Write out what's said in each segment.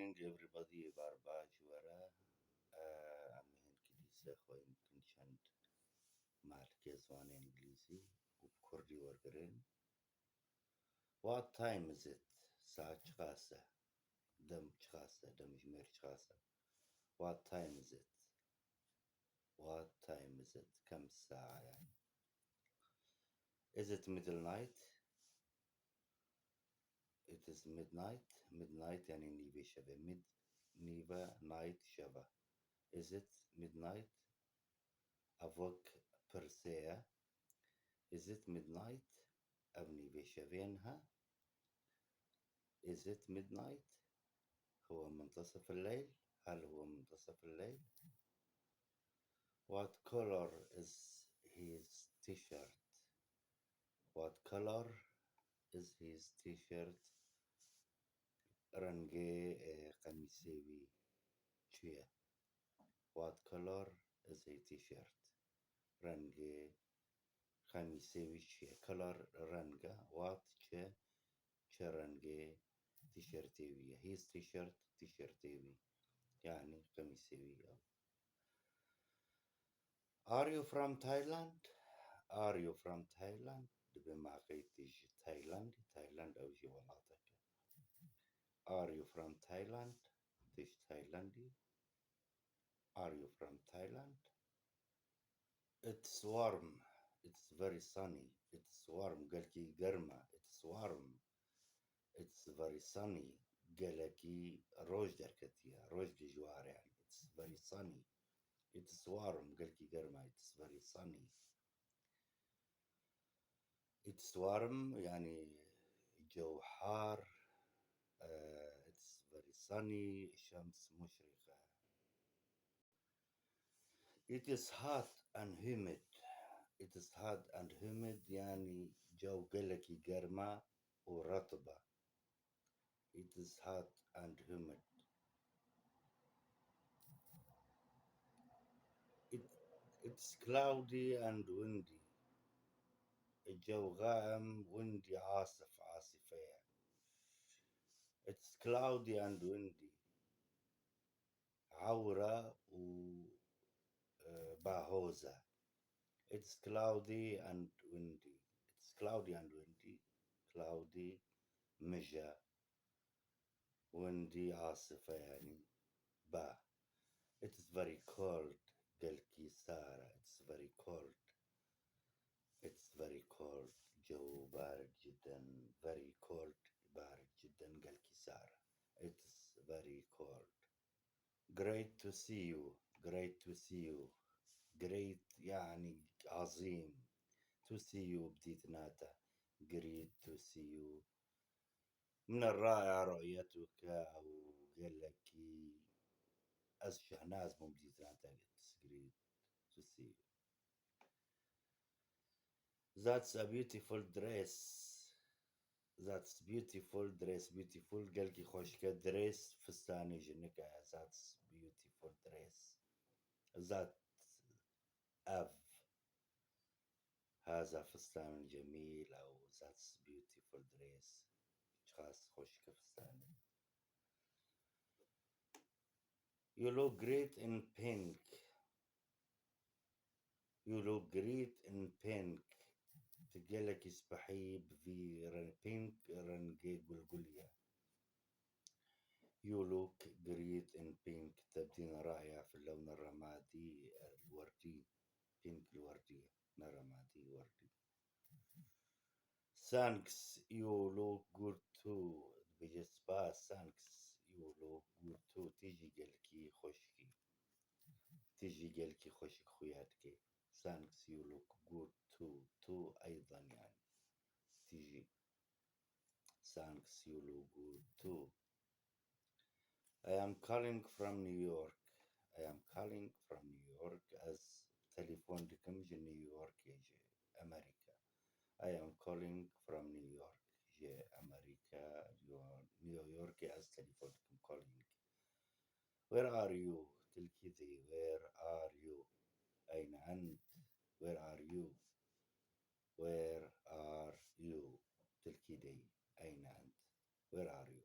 morning, everybody. Barba Juara. عم كنيسة خوين كنشند مع الكيزوان إنجليزي وبكردي ورقرين. What time is it? ساعة شخاصة. دم شخاصة. دم جمير شخاصة. What time is it? What time is it? كم الساعة يعني? Is it middle night? It is midnight. Midnight يعني نيفي شبه. Mid نيفا night شبه. Is it midnight? أفوق برسيا. Is it midnight? أبني بشبينها. Is it midnight? هو منتصف الليل. هل هو منتصف الليل? What color is his t-shirt? What color is his t-shirt? رنگي قميصي چیه? What color is his t-shirt? رنگي قميصي چیه? Color رنگه. What چه رنگي تيشيرتيوية. his t-shirt تيشيرتيوي يعني قميصيوي. Are you from Thailand? Are you from Thailand? بما قيتيش تايلاند أو شي ولاتك. Are you from Thailand? تيش تايلاندي. Are you from Thailand? It's warm. It's very sunny. It's warm. قالكي قرمة. It's warm. It's very sunny. قالكي روج دركتيا. روج جوار يعني. It's very sunny. It's warm. قالكي قرمة. It's very sunny. It's warm يعني جو حار. It's very sunny. الشمس مشرقة. It is hot and humid. It is hot and humid يعني جو قالكي قرمة ورطبة. It is hot and humid. It's cloudy and windy. الجو غائم windy عاصف عاصفية. It's cloudy and windy. عورة وباهوزة. It's cloudy and windy. It's cloudy and windy. Cloudy مجا. windy عاصفة يعني با. It is very cold. قالكي سارة. It's very cold. It's very cold. جو بارد جدا. Very cold. بارد جدا. قالكي سارة. It's very cold. Great to see you. Great to see you. Great يعني عظيم. To see you بديتناتا. Great to see you. من الرائع رؤيتك. أو قال لك أزشه ناس مو بديتناتا. It's great to see you. That's a beautiful dress. That's beautiful dress. Beautiful قال لك خوشك دريس فستاني جنك. That's beautiful dress. That أف هذا فستان جميل. أو that's beautiful dress. خاص خوشك فستاني. You look great in pink. You look great in pink. تقلك يسبحي في pink رنقي قلقلية. You look great in pink. تبدين رائعة في اللون الرمادي الوردي. pink الوردي رمادي وردي. Thanks. You look good too. بجسبا thanks. You look good too. تيجي قلكي خوشكي. تيجي قلكي خوشك خوياتكي. Thanks. You look good too. too أيضا يعني تيجي. Thanks. You look good too. I am calling from New York. I am calling from New York. as تليفون رقم نيويورك يجي أمريكا. I am calling from New York. جي أمريكا. نيويورك as تليفون رقم calling. Where are you? تلكي ذي. Where are you? أين أنت? Where are you? Where are you? تلكي ذي. أين أنت? Where are you?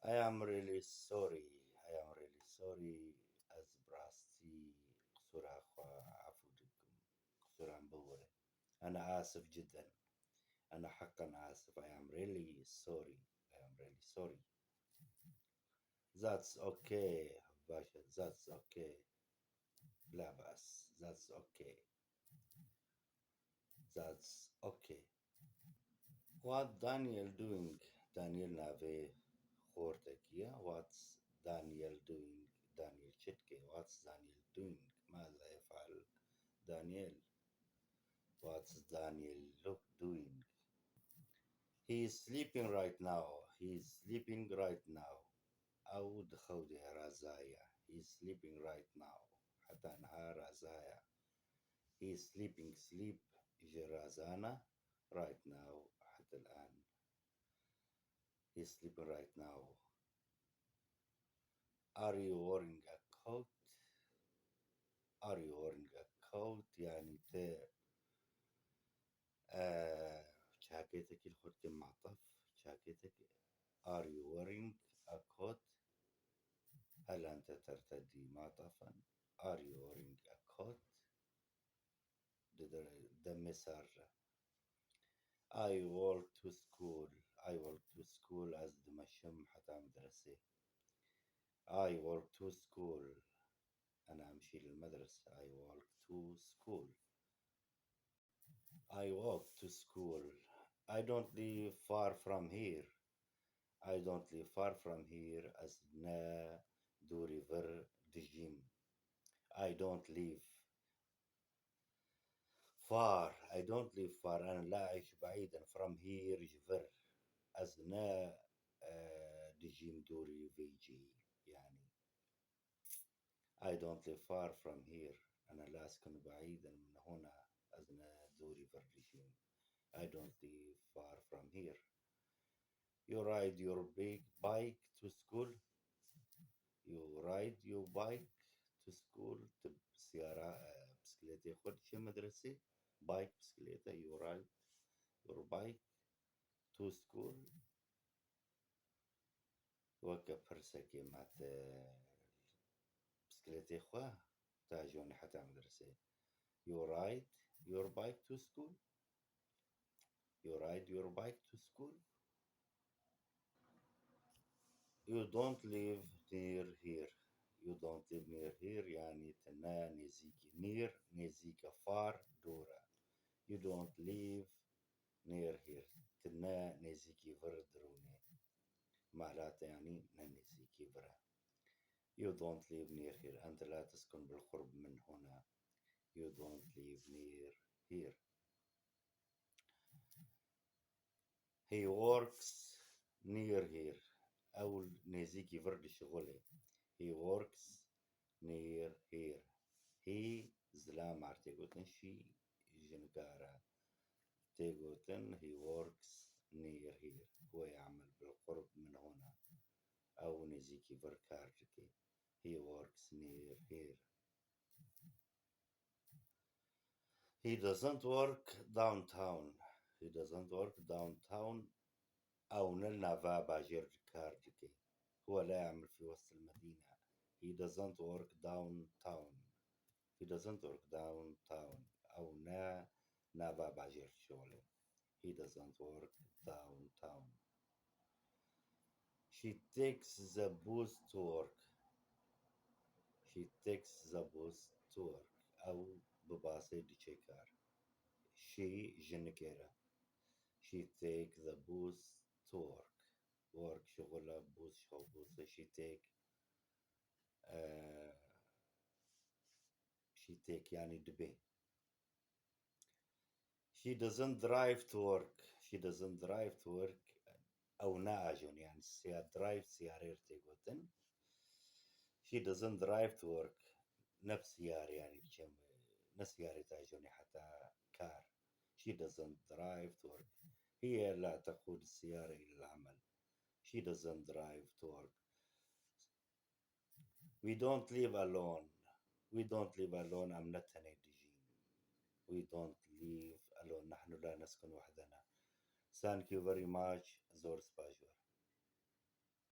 I am really sorry. I am really sorry. از براستي بسرعة عفو جدكم بسرعة مبورة. أنا آسف جدا. أنا حقا آسف. I am really sorry. I am really sorry. That's okay باشا. That's okay. لا بأس. That's okay. That's okay. What Daniel doing? Daniel nave خورتك. Yeah. What's Daniel doing? Daniel Chitke. What's Daniel doing? ماذا يفعل Daniel? What's Daniel look doing? He is sleeping right now. He is sleeping right now. عود خوده رزايا. He is sleeping right now. حتى نهار رزايا. He is sleeping sleep جرازانا right now. حتى الآن. He is sleeping right now. Are you wearing a coat? Are you wearing a coat؟ يعني جاكيتك الخط معطف جاكيتك. Are you wearing a coat؟ هل أنت ترتدي معطفا؟ Are you wearing a coat؟ ده مسار. I walk to school. I walk to school as دمشم حتى مدرسة. I walk to school. أنا أمشي للمدرسة. I walk to school. I walk to school. I don't live far from here. I don't live far from here as na do river dijim. I don't live far. I don't live far. أنا لا أعيش بعيدا from here جفر as na dijim دوري فيجي يعني. I don't live far from here. أنا لا أسكن بعيدا من هنا as na دوري فردجيم. I don't live far from here. You ride your big bike to school. You ride your bike to school. سيارة بسكليتة ياخد شي مدرسة. Bike بسكليتة. You ride your bike to school. وكا برسكي مات بسكليتة خوا تاجوني حتى مدرسة. You ride your bike to school. You ride your bike to school. You don't live near here. You don't live near here يعني تنا نزيكي near نزيكا far دورة. You don't live near here. تنا نزيكي فر دروني. معناته يعني نزيكي فرا. You don't live near here. أنت لا تسكن بالقرب من هنا. You don't live near here. He works near here. أول نزيكي فرد شغله. He works near here. He زلام ارتيغوتن شي جنكارا تيغوتن. He works near here. هو يعمل بالقرب من هنا أو نزيكي بركارجكي. He works near here. He doesn't work downtown. He doesn't work downtown أو نلنا فابا جيركارجكي. هو لا يعمل في وسط المدينة. He doesn't work downtown. He doesn't work downtown أو نافا باجر شغله. He doesn't work downtown. She takes the bus to work. She takes the bus to work أو بباصي ديشيكار. She جنكيرا. She take the bus to work. Work شغلة bus شغل bus. She take uh, she take يعني دبي. She doesn't drive to work. She doesn't drive to work أو ناجون يعني drive سيارتي قلتن. She doesn't drive to work. نفس سيارة يعني بجم نفس سيارة تاجوني حتى كار. She doesn't drive to work. هي لا تقود السيارة إلى العمل. She doesn't drive to work. We don't live alone. We don't live alone. I'm not an We don't live alone. نحن لا نسكن وحدنا. Thank you very much. زور سباجور.